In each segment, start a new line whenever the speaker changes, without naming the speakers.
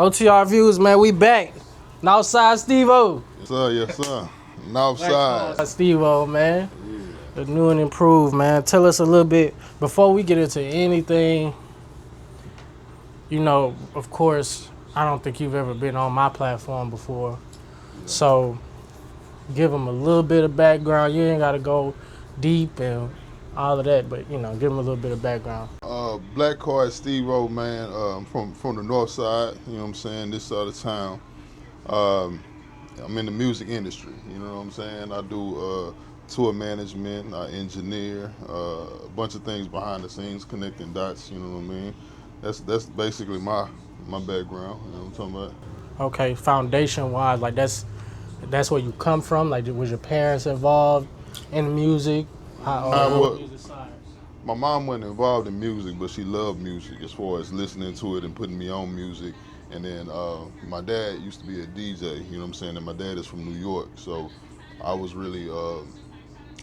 OTR views, man, we back. Northside Steve-O.
Yes, sir. Yes, sir.
Blackcard
Northside.
Steve-O, man. The new and improved, man. Tell us a little bit, before we get into anything, of course, I don't think you've ever been on my platform before. So give them a little bit of background. You ain't got to go deep and all of that, but, give them a little bit of background.
Blackcard Steve-O, man. From the north side. You know what I'm saying? This side of town. Um, I'm in the music industry. You know what I'm saying? I do tour management. I engineer a bunch of things behind the scenes, connecting dots. You know what I mean? That's basically my background. You know what I'm talking about?
Okay, foundation wise, like that's where you come from. Like, was your parents involved in music?
Well, my mom wasn't involved in music, but she loved music as far as listening to it and putting me on music. And then my dad used to be a DJ, you know what I'm saying? And my dad is from New York, so I was really,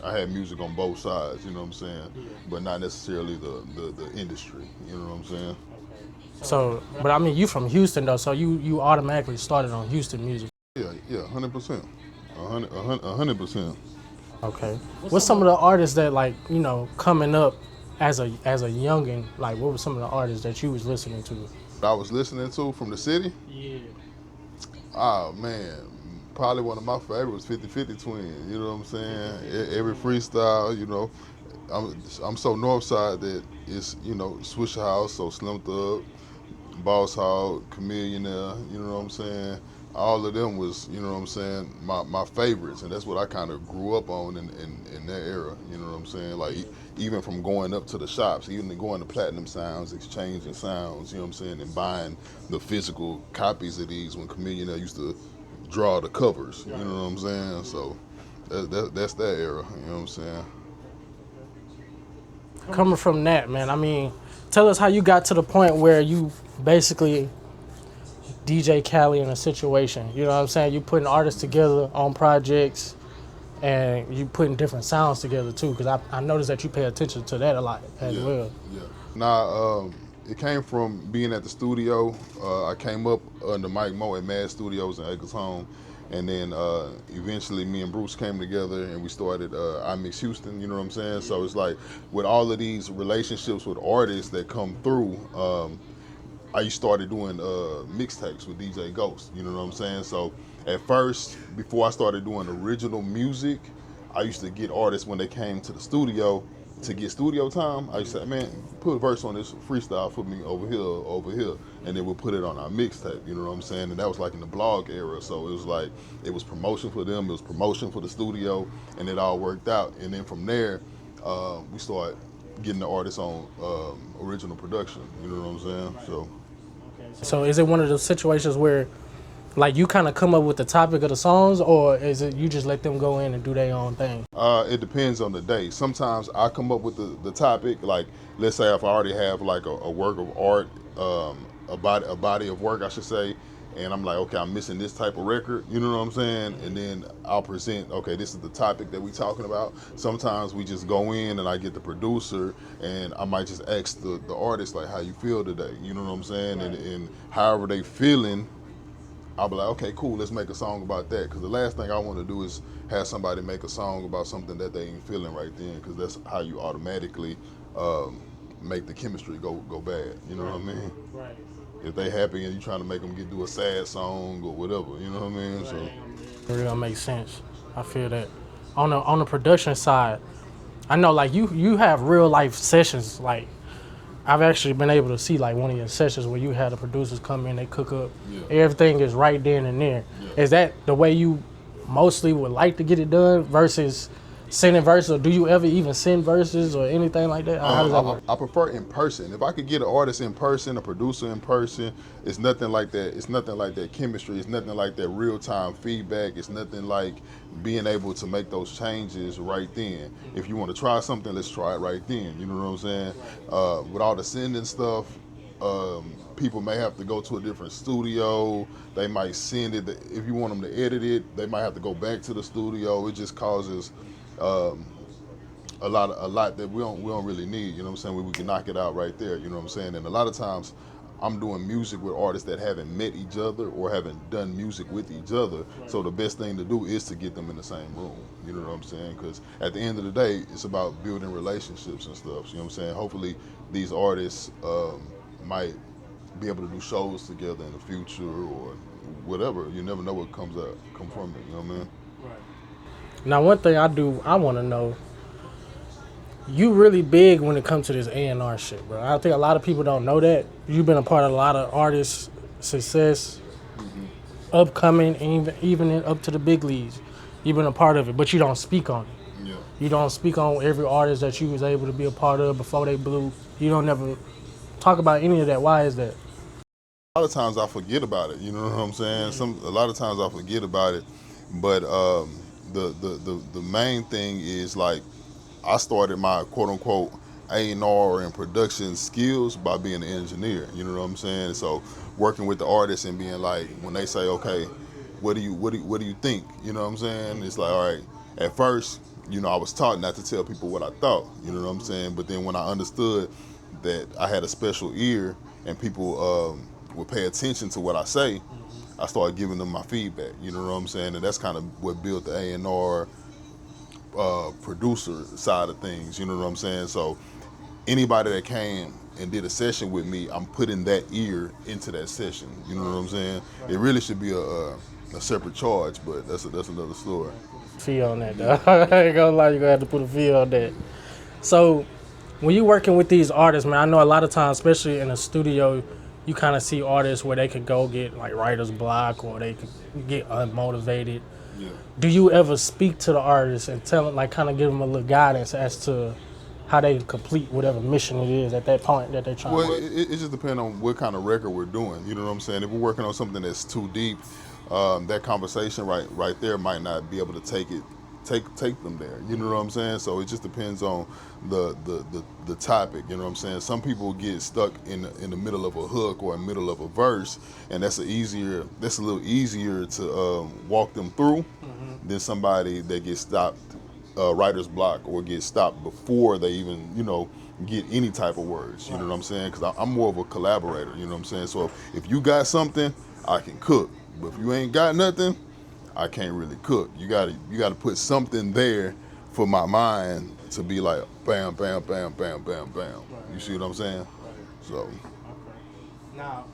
I had music on both sides, you know what I'm saying? But not necessarily the industry, you know what I'm saying?
So, but I mean, you from Houston though, so you automatically started on Houston music.
Yeah, 100%. 100%.
Okay. What's some of the artists that, like, coming up as a youngin, like, what were some of the artists that you was listening to?
I was listening to from the city.
Yeah.
Oh man, probably one of my favorites, 50/50 Twin. You know what I'm saying? Every freestyle, I'm so Northside that it's Swisher House, so Slim Thug, Boss Hog, Chameleon, you know what I'm saying? All of them was, you know what I'm saying, my favorites, and that's what I kind of grew up on in that era, you know what I'm saying? Like, even from going up to the shops, even going to Platinum Sounds, exchanging sounds, you know what I'm saying, and buying the physical copies of these when Chameleon used to draw the covers, you know what I'm saying? So that's that era, you know what I'm saying?
Coming from that, man, I mean, tell us how you got to the point where you basically DJ Khaled in a situation. You know what I'm saying? You putting artists together on projects, and you putting different sounds together too. Because I noticed that you pay attention to that a lot as
Yeah,
well.
yeah. Now, it came from being at the studio. I came up under Mike Moe at Mad Studios in Acres Home. And then eventually me and Bruce came together and we started I Mix Houston, you know what I'm saying? So it's like with all of these relationships with artists that come through, I started doing mixtapes with DJ Ghost, you know what I'm saying? So at first, before I started doing original music, I used to get artists when they came to the studio to get studio time. I used to say, man, put a verse on this freestyle for me over here, and then we'll put it on our mixtape, you know what I'm saying? And that was like in the blog era, so it was like, it was promotion for them, it was promotion for the studio, and it all worked out. And then from there, we started getting the artists on original production, you know what I'm saying?
So is it one of those situations where, like, you kind of come up with the topic of the songs, or is it you just let them go in and do their own thing?
It depends on the day. Sometimes I come up with the topic, like let's say if I already have like a work of art, a body of work, I should say, and I'm like, okay, I'm missing this type of record, you know what I'm saying? And then I'll present, okay, this is the topic that we talking about. Sometimes we just go in and I get the producer and I might just ask the artist, like, how you feel today, you know what I'm saying? And however they feeling, I'll be like, okay, cool, let's make a song about that. Because the last thing I want to do is have somebody make a song about something that they ain't feeling right then, because that's how you automatically make the chemistry go bad. You know what I mean?
Right.
If they happy and you trying to make them do a sad song or whatever, you know what I mean?
Right.
So
It really don't make sense. I feel that. On the production side, I know, like, you have real life sessions. Like, I've actually been able to see, like, one of your sessions where you had the producers come in, they cook up,
yeah,
everything is right then and there.
yeah.
Is that the way you mostly would like to get it done versus sending verses, or do you ever even send verses or anything like that? How does that work?
I prefer in person. If I could get an artist in person, a producer in person, it's nothing like that. It's nothing like that chemistry. It's nothing like that real time feedback. It's nothing like being able to make those changes right then. If you want to try something, let's try it right then. You know what I'm saying? With all the sending stuff, people may have to go to a different studio. They might send it. If you want them to edit it, they might have to go back to the studio. It just causes a lot that we don't really need. You know what I'm saying? We can knock it out right there. You know what I'm saying? And a lot of times, I'm doing music with artists that haven't met each other or haven't done music with each other. Right. So the best thing to do is to get them in the same room. You know what I'm saying? Because at the end of the day, it's about building relationships and stuff. You know what I'm saying? Hopefully, these artists might be able to do shows together in the future or whatever. You never know what come from it. You know what I mean?
Right. Now, one thing I want to know. You really big when it comes to this A&R shit, bro. I think a lot of people don't know that. You've been a part of a lot of artists' success, upcoming, and even up to the big leagues. You've been a part of it, but you don't speak on it.
Yeah.
You don't speak on every artist that you was able to be a part of before they blew. You don't never talk about any of that. Why is that?
A lot of times I forget about it. You know what I'm saying? A lot of times I forget about it, but the main thing is like I started my quote unquote A&R and production skills by being an engineer. You know what I'm saying? So working with the artists and being like, when they say, okay, what do you think? You know what I'm saying? It's like, all right. At first, I was taught not to tell people what I thought. You know what I'm saying? But then when I understood that I had a special ear and people would pay attention to what I say, I started giving them my feedback. You know what I'm saying? And that's kind of what built the A&R producer side of things. You know what I'm saying? So anybody that came and did a session with me, I'm putting that ear into that session. You know what I'm saying? Right. It really should be a separate charge, but that's another story.
Fee on that, though. I ain't gonna lie, you're gonna have to put a fee on that. So when you're working with these artists, man, I know a lot of times, especially in a studio, you kind of see artists where they could go get like writer's block or they could get unmotivated. Yeah. Do you ever speak to the artists and tell them, like, kind of give them a little guidance as to how they complete whatever mission it is at that point that they're trying to work?
It just depends on what kind of record we're doing. You know what I'm saying? If we're working on something that's too deep, that conversation right there might not be able to take them there. You know what I'm saying? So it just depends on the topic. You know what I'm saying? Some people get stuck in the middle of a hook or in the middle of a verse, and that's a little easier to walk them through than somebody that gets stopped writer's block or get stopped before they even get any type of words. You know what I'm saying? Because I'm more of a collaborator. You know what I'm saying? So if you got something, I can cook. But if you ain't got nothing, I can't really cook. You gotta put something there for my mind to be like bam, bam, bam, bam, bam, bam. Right. You see what I'm saying? Right. So. Okay.
Now,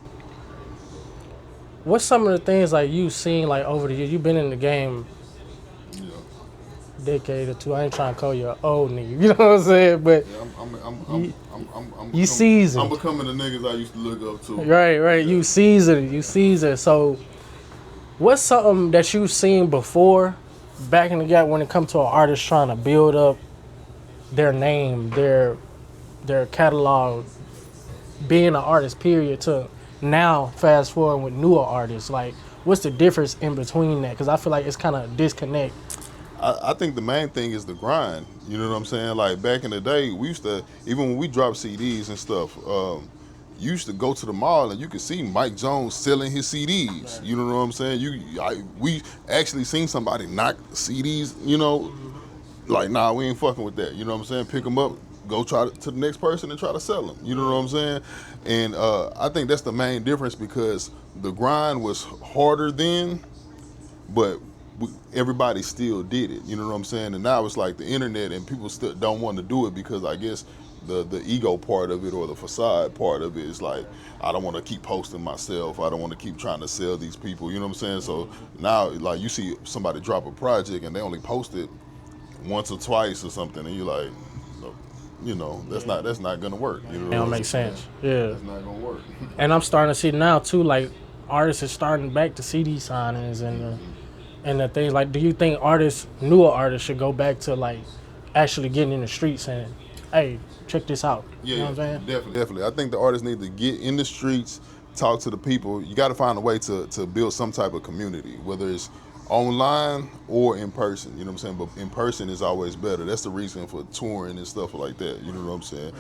what's some of the things like you've seen like over the years? You've been in the game. Yeah. Decade or two. I ain't trying to call you an old nigga. You know what I'm saying? But yeah, you seasoned.
I'm becoming the niggas I used to look up to.
Right. Yeah. You seasoned. So, what's something that you've seen before, back in the gap, when it comes to an artist trying to build up their name, their catalog, being an artist, period, to now fast forward with newer artists? Like, what's the difference in between that? Because I feel like it's kind of a disconnect.
I think the main thing is the grind. You know what I'm saying? Like back in the day, we used to, even when we dropped CDs and stuff, you used to go to the mall and you could see Mike Jones selling his CDs. Right. You know what I'm saying? We actually seen somebody knock CDs, like, nah, we ain't fucking with that. You know what I'm saying? Pick them up, go try to the next person and try to sell them. You know what I'm saying? And I think that's the main difference, because the grind was harder then, but everybody still did it. You know what I'm saying? And now it's like the internet and people still don't want to do it because I guess the ego part of it or the facade part of it is like, I don't want to keep posting myself. I don't want to keep trying to sell these people. You know what I'm saying? So now, like, you see somebody drop a project and they only post it once or twice or something, and you're like, that's not gonna work. You know,
that don't make sense. Yeah,
that's not gonna work.
And I'm starting to see now too, like, artists are starting back to CD signings and the things. Like, do you think newer artists should go back to like actually getting in the streets and, hey, check this out?
Yeah,
you know what I'm saying?
Definitely. I think the artists need to get in the streets, talk to the people. You got to find a way to build some type of community, whether it's online or in person. You know what I'm saying? But in person is always better. That's the reason for touring and stuff like that. You know what I'm saying?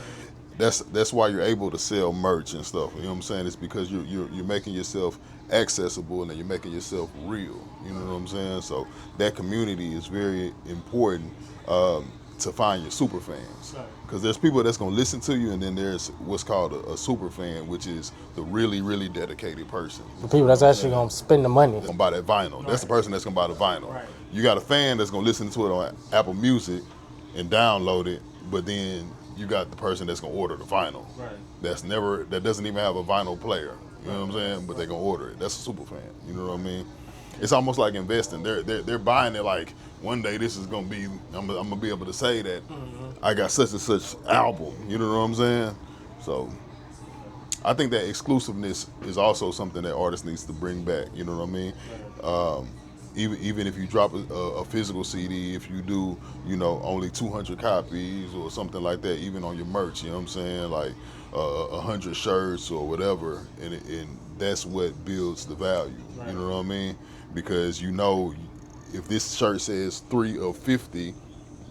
That's why you're able to sell merch and stuff. You know what I'm saying? It's because you're making yourself accessible and you're making yourself real. You know what I'm saying? So that community is very important to find your super fans. Because there's people that's gonna listen to you, and then there's what's called a super fan, which is the really, really dedicated person.
The people that's actually gonna spend the money.
Gonna buy that vinyl. That's the person that's gonna buy the vinyl. You got a fan that's gonna listen to it on Apple Music and download it, but then you got the person that's gonna order the vinyl. That doesn't even have a vinyl player. You know what I'm saying? But they're gonna order it. That's a super fan. You know what I mean? It's almost like investing. They're buying it like one day this is gonna be. I'm gonna be able to say that I got such and such album. You know what I'm saying? So I think that exclusiveness is also something that artists needs to bring back. You know what I mean? Even if you drop a physical CD, if you do, only 200 copies or something like that, even on your merch, you know what I'm saying? Like 100 shirts or whatever, and that's what builds the value. You know what I mean? Because if this shirt says 3 of 50,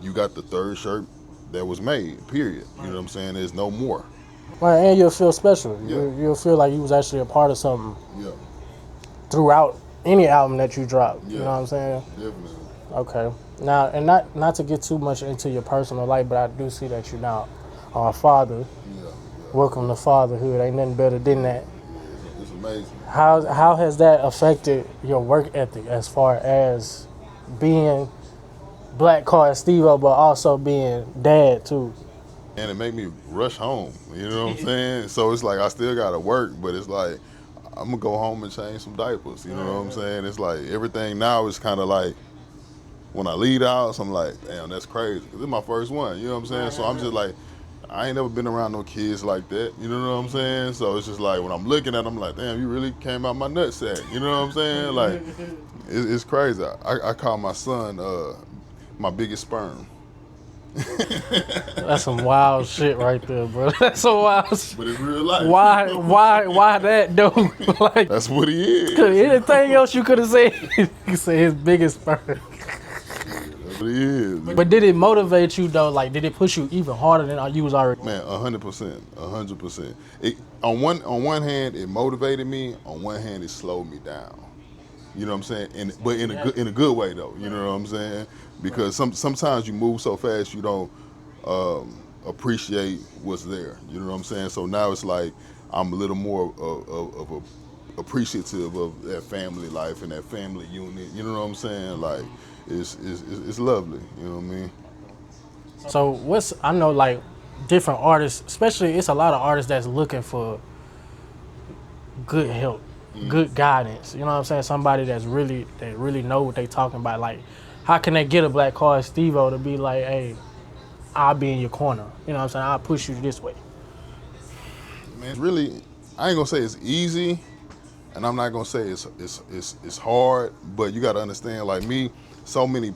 you got the third shirt that was made, period. You know what I'm saying? There's no more.
Right, and you'll feel special.
Yeah.
You'll feel like you was actually a part of something
Yeah.
throughout any album that you drop.
Yeah.
You know what I'm saying?
Definitely.
Okay. Now, and not to get too much into your personal life, but I do see that you now are a father.
Yeah.
Welcome to fatherhood. Ain't nothing better than that.
It's amazing.
How has that affected your work ethic as far as being Blackcard Steve-O, but also being dad too?
And it made me rush home. You know what I'm saying? So it's like I still gotta work, but it's like I'm gonna go home and change some diapers. You know what I'm saying? It's like everything now is kind of like when I leave the house, I'm like, damn, that's crazy. This is my first one. You know what I'm saying? So I'm just like, I ain't never been around no kids like that. You know what I'm saying? So it's just like when I'm looking at them, I'm like, damn, you really came out my nutsack. You know what I'm saying? Like, it's crazy. I call my son my biggest sperm.
That's some wild shit right there, bro. That's some wild shit.
But in real life.
Why that, dude? Like,
that's what he is.
Anything else you could have said, you said his biggest sperm.
That's what he is.
But did it motivate you though? Like, did it push you even harder than you was already?
Man, 100%, 100%. On one hand, it motivated me. On one hand, it slowed me down. You know what I'm saying? But in a good way though. You know what I'm saying? Because sometimes you move so fast you don't appreciate what's there. You know what I'm saying? So now it's like I'm a little more of a appreciative of that family life and that family unit. You know what I'm saying? Like it's lovely. You know what I mean?
So I know like different artists, especially it's a lot of artists that's looking for good help, good guidance. You know what I'm saying? Somebody that really know what they talking about. Like, how can they get a Blackcard Steve-O to be like, hey, I'll be in your corner. You know what I'm saying? I'll push you this way.
Man, really, I ain't gonna say it's easy, and I'm not gonna say it's hard. But you got to understand, like me, so many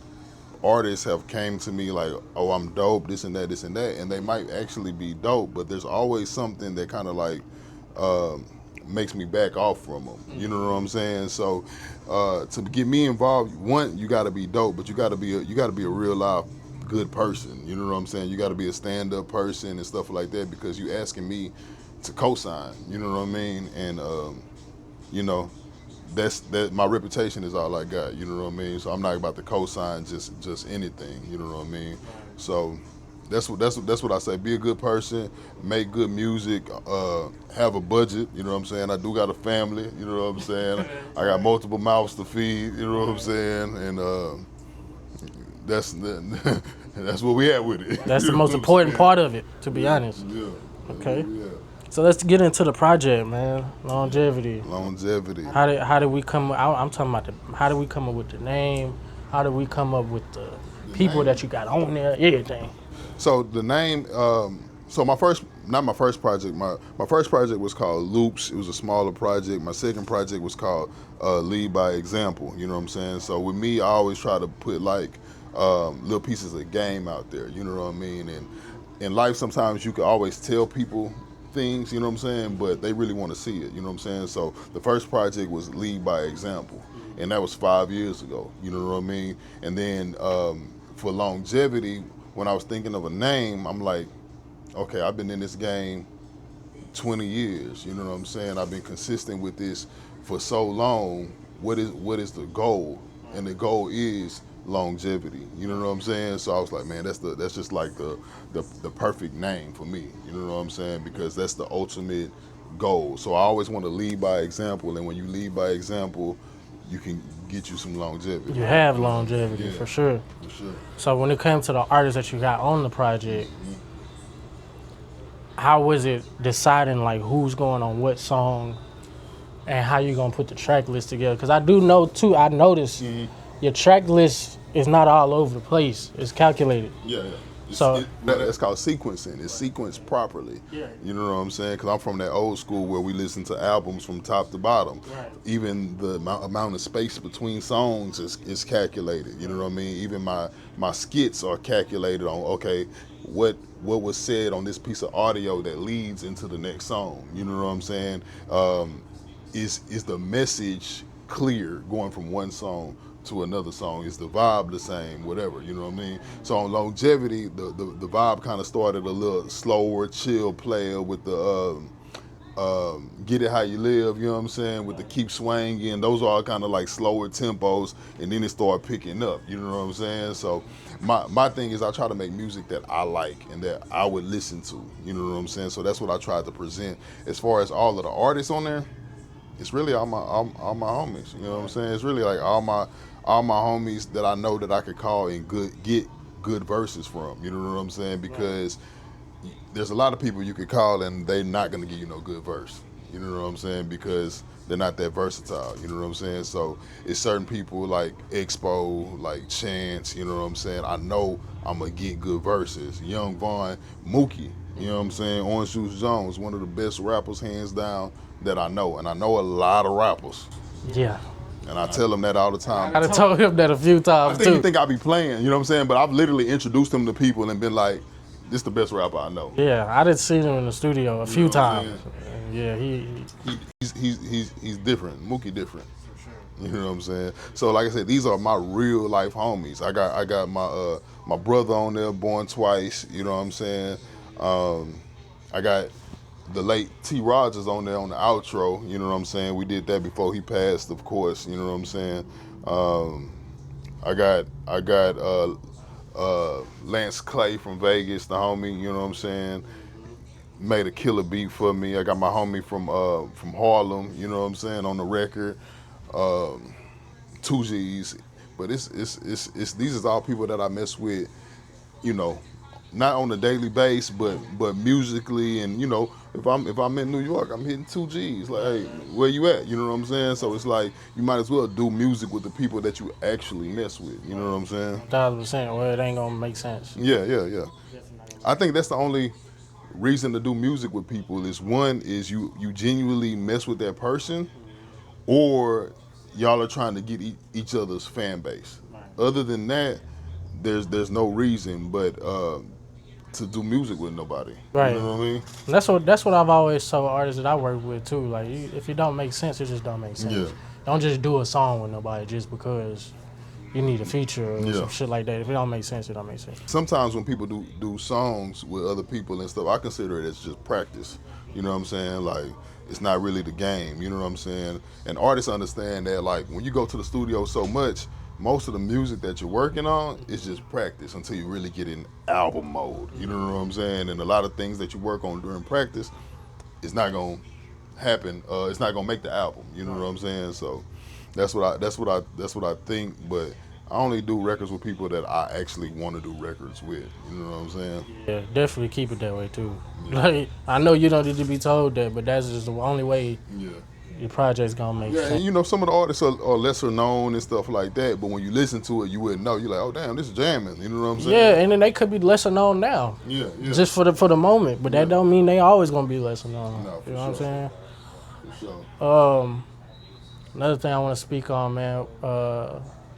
artists have came to me like, oh, I'm dope, this and that, and they might actually be dope, but there's always something that kind of like makes me back off from them. You know what I'm saying? So to get me involved, one, you got to be dope, but you got to be a real life good person. You know what I'm saying? You got to be a stand-up person and stuff like that, because you asking me to co-sign. You know what I mean? And that my reputation is all I got. You know what I mean? So I'm not about to co-sign just anything. You know what I mean? So that's what I say. Be a good person, make good music, have a budget. You know what I'm saying? I do got a family. You know what I'm saying? I got multiple mouths to feed. You know what I'm saying? And that's what we had with it.
That's the most important part of it, to be honest.
Yeah.
Okay.
Yeah.
So let's get into the project, man. Longevity. How did we come? I'm talking about how did we come up with the name? How did we come up with the people that you got on there? Everything.
So the name. So my first project was called Loops. It was a smaller project. My second project was called Lead by Example. You know what I'm saying? So with me, I always try to put like little pieces of game out there. You know what I mean? And in life, sometimes you can always tell people things, you know what I'm saying, but they really want to see it, you know what I'm saying? So the first project was Lead by Example, and that was 5 years ago, you know what I mean? And then for longevity, when I was thinking of a name, I'm like, okay, I've been in this game 20 years, you know what I'm saying? I've been consistent with this for so long. What is the goal? And the goal is longevity. You know what I'm saying? So I was like, man, that's just like the perfect name for me. You know what I'm saying? Because that's the ultimate goal. So I always want to lead by example, and when you lead by example, you can get you some longevity.
You have longevity for sure.
For sure.
So when it came to the artists that you got on the project, how was it deciding like who's going on what song and how you gonna put the track list together? Because I do know too, I noticed your track list is not all over the place. It's calculated.
Yeah. That's called sequencing. It's sequenced properly.
Yeah.
You know what I'm saying? Because I'm from that old school where we listen to albums from top to bottom.
Right.
Even the amount of space between songs is calculated. You know what I mean? Even my skits are calculated on, okay, what was said on this piece of audio that leads into the next song. You know what I'm saying? Is the message clear going from one song to another song? Is the vibe the same? Whatever, you know what I mean? So on longevity, the vibe kind of started a little slower, chill player with the Get It How You Live, you know what I'm saying? With the Keep Swangin', those are all kind of like slower tempos, and then it started picking up, you know what I'm saying? So my thing is I try to make music that I like and that I would listen to, you know what I'm saying? So that's what I tried to present. As far as all of the artists on there, it's really all my homies, you know what I'm saying? It's really like all my homies that I know that I could call and get good verses from, you know what I'm saying? Because there's a lot of people you could call and they're not gonna give you no good verse, you know what I'm saying? Because they're not that versatile, you know what I'm saying? So it's certain people like Expo, like Chance, you know what I'm saying? I know I'm gonna get good verses. Young Vaughn, Mookie, you know what I'm saying? Orange Juice Jones, one of the best rappers hands down that I know, and I know a lot of rappers.
Yeah.
And I tell them that all the time.
I done told him that a few times
I think
too.
you think I be playing, you know what I'm saying? But I've literally introduced them to people and been like, this the best rapper I know.
Yeah, I did see him in the studio a few times. Yeah,
He's different. Mookie different. You know what I'm saying? So like I said, these are my real life homies. I got my brother on there, born twice. You know what I'm saying? I got the late T. Rogers on there on the outro. You know what I'm saying? We did that before he passed, of course. You know what I'm saying? I got Lance Clay from Vegas, the homie. You know what I'm saying? Made a killer beat for me. I got my homie from Harlem. You know what I'm saying? On the record. 2Gs, but it's these is all people that I mess with, you know, not on a daily basis, but musically, and you know, if I'm in New York, I'm hitting 2Gs. Like, hey, where you at? You know what I'm saying? So it's like you might as well do music with the people that you actually mess with. You know what I'm saying?
1,000%. Well, it ain't gonna make sense.
Yeah. I think that's the only reason to do music with people is one is you genuinely mess with that person, or y'all are trying to get each other's fan base. Other than that, there's no reason but to do music with nobody.
Right.
You know what I mean?
And that's what I've always told artists that I work with too. Like, if it don't make sense, it just don't make sense.
Yeah.
Don't just do a song with nobody just because you need a feature or some shit like that. If it don't make sense, it don't make sense.
Sometimes when people do songs with other people and stuff, I consider it as just practice. You know what I'm saying? Like, it's not really the game. You know what I'm saying? And artists understand that, like, when you go to the studio so much, most of the music that you're working on is just practice until you really get in album mode. You know what I'm saying? And a lot of things that you work on during practice, it's not gonna happen. It's not gonna make the album. You know what I'm saying? So that's what I think. But I only do records with people that I actually want to do records with. You know what I'm saying?
Yeah, definitely keep it that way too. Like, I know you don't need to be told that, but that's just the only way your project's gonna make sense.
And you know, some of the artists are lesser known and stuff like that, but when you listen to it, you wouldn't know. You're like, oh damn, this is jamming. You know what I'm saying?
Yeah, and then they could be lesser known now.
Yeah.
Just for the moment, but that don't mean they always gonna be lesser known.
No, for
you know what I'm saying?
For sure.
Another thing I want to speak on, man.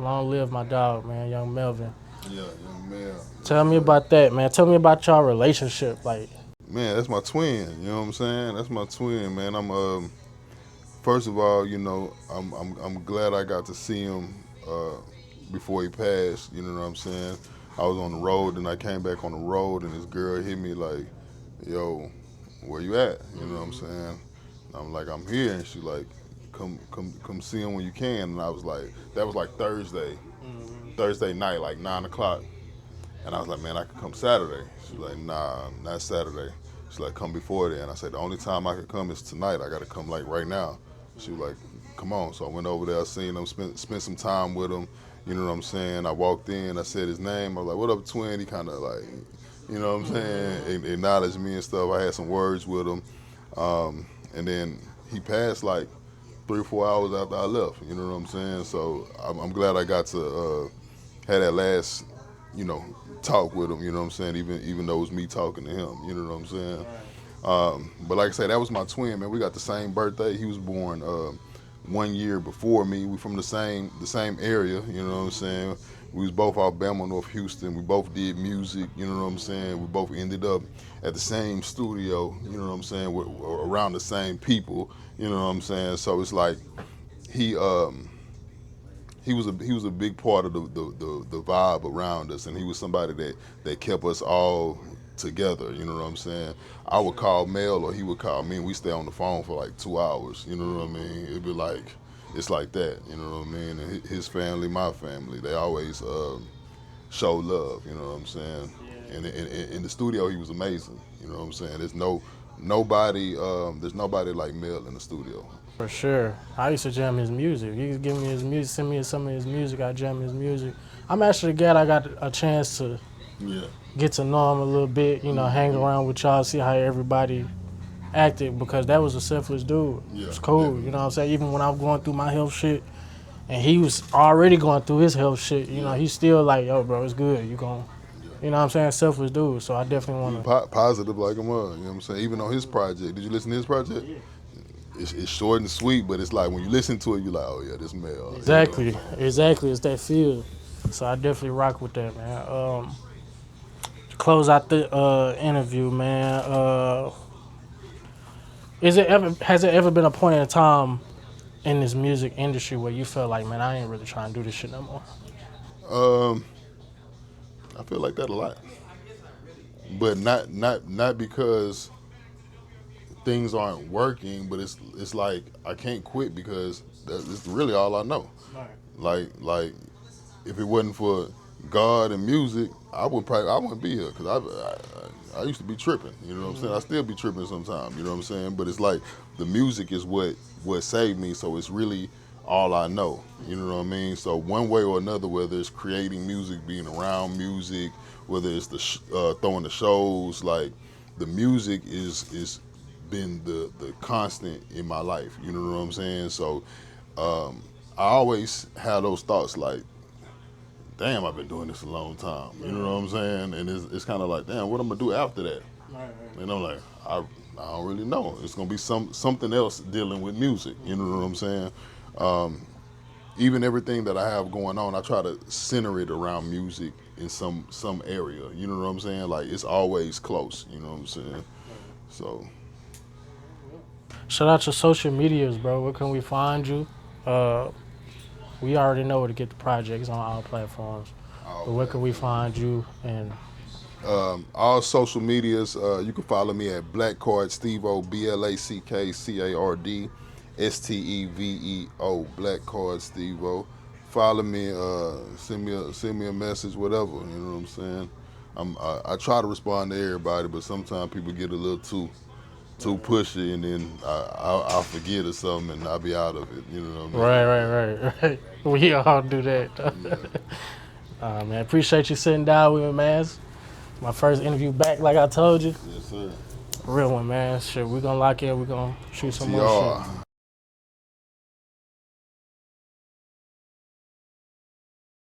Long live my dog, man, Young Melvin.
Yeah, young man.
Tell me about that, man. Tell me about y'all relationship, like.
Man, that's my twin. You know what I'm saying? That's my twin, man. I'm first of all, you know, I'm glad I got to see him before he passed. You know what I'm saying? I was on the road and I came back on the road and this girl hit me like, "Yo, where you at?" You know what I'm saying? And I'm like, "I'm here," and she like, "Come see him when you can." And I was like, that was like Thursday. Thursday night, like 9 o'clock. And I was like, man, I could come Saturday. She was like, nah, not Saturday. She's like, come before then. I said, the only time I could come is tonight. I got to come like right now. She was like, come on. So I went over there, seen him, spent some time with him. You know what I'm saying? I walked in, I said his name. I was like, what up, twin? He kind of like, you know what I'm saying? Acknowledged me and stuff. I had some words with him. And then he passed like 3 or 4 hours after I left. You know what I'm saying? So I'm glad I got to have that last, you know, talk with him. You know what I'm saying? Even though it was me talking to him. You know what I'm saying? But like I said, that was my twin, man. We got the same birthday. He was born 1 year before me. We from the same area. You know what I'm saying? We was both Alabama, North Houston. We both did music. You know what I'm saying? We both ended up at the same studio. You know what I'm saying? We're around the same people. You know what I'm saying? So it's like he was a big part of the vibe around us, and he was somebody that kept us all together. You know what I'm saying? I would call Mel or he would call me, and we stay on the phone for like 2 hours. You know what I mean? It'd be like, it's like that. You know what I mean? And his family, my family, they always show love. You know what I'm saying? Yeah. And in the studio, he was amazing. You know what I'm saying? There's nobody like Mel in the studio.
For sure. I used to jam his music. He used to give me his music, send me some of his music. I jam his music. I'm actually glad I got a chance to get to know him a little bit, you know, hang around with y'all, see how everybody acted, because that was a selfless dude. Yeah, it was cool, definitely. You know what I'm saying? Even when I was going through my health shit, and he was already going through his health shit, you know, he's still like, yo, bro, it's good. You know what I'm saying? Selfless dude. So I definitely want to.
Positive like him was, you know what I'm saying? Even on his project. Did you listen to his project? Yeah. It's short and sweet, but it's like when you listen to it, you're like, oh yeah, this Mel.
Exactly, you know? Exactly. It's that feel. So I definitely rock with that, man. To close out the interview, man. Has it ever been a point in time in this music industry where you felt like, man, I ain't really trying to do this shit no more?
I feel like that a lot, but not because things aren't working, but it's like I can't quit because that's really all I know. Right. Like if it wasn't for God and music, I wouldn't be here, because I used to be tripping. You know what I'm saying? I still be tripping sometimes. You know what I'm saying? But it's like the music is what saved me. So it's really all I know. You know what I mean? So one way or another, whether it's creating music, being around music, whether it's the throwing the shows, like the music is been the constant in my life. You know what I'm saying? So I always have those thoughts like, damn, I've been doing this a long time. You know what I'm saying? And it's kind of like, damn, what I'm gonna do after that? Right. And I'm like, I don't really know. It's gonna be something else dealing with music. You know what I'm saying? Even everything that I have going on, I try to center it around music in some area. You know what I'm saying? Like, it's always close. You know what I'm saying? So.
Shout out your social medias, bro. Where can we find you? We already know where to get the projects on all platforms. But where can we find you? And
all social medias, you can follow me at Blackcard Steve-O, BlackCard Steve-O, Blackcard Steve-O. Follow me, send me a message, whatever. You know what I'm saying? I try to respond to everybody, but sometimes people get a little too pushy, and then I'll forget or something, and I'll be out of it. You know what I
mean? Right. We all do that. Yeah. Man, appreciate you sitting down with me, man. My first interview back, like I told you.
Yes, sir.
Real one, man. Shit, we're gonna lock in. We're gonna shoot some more shit.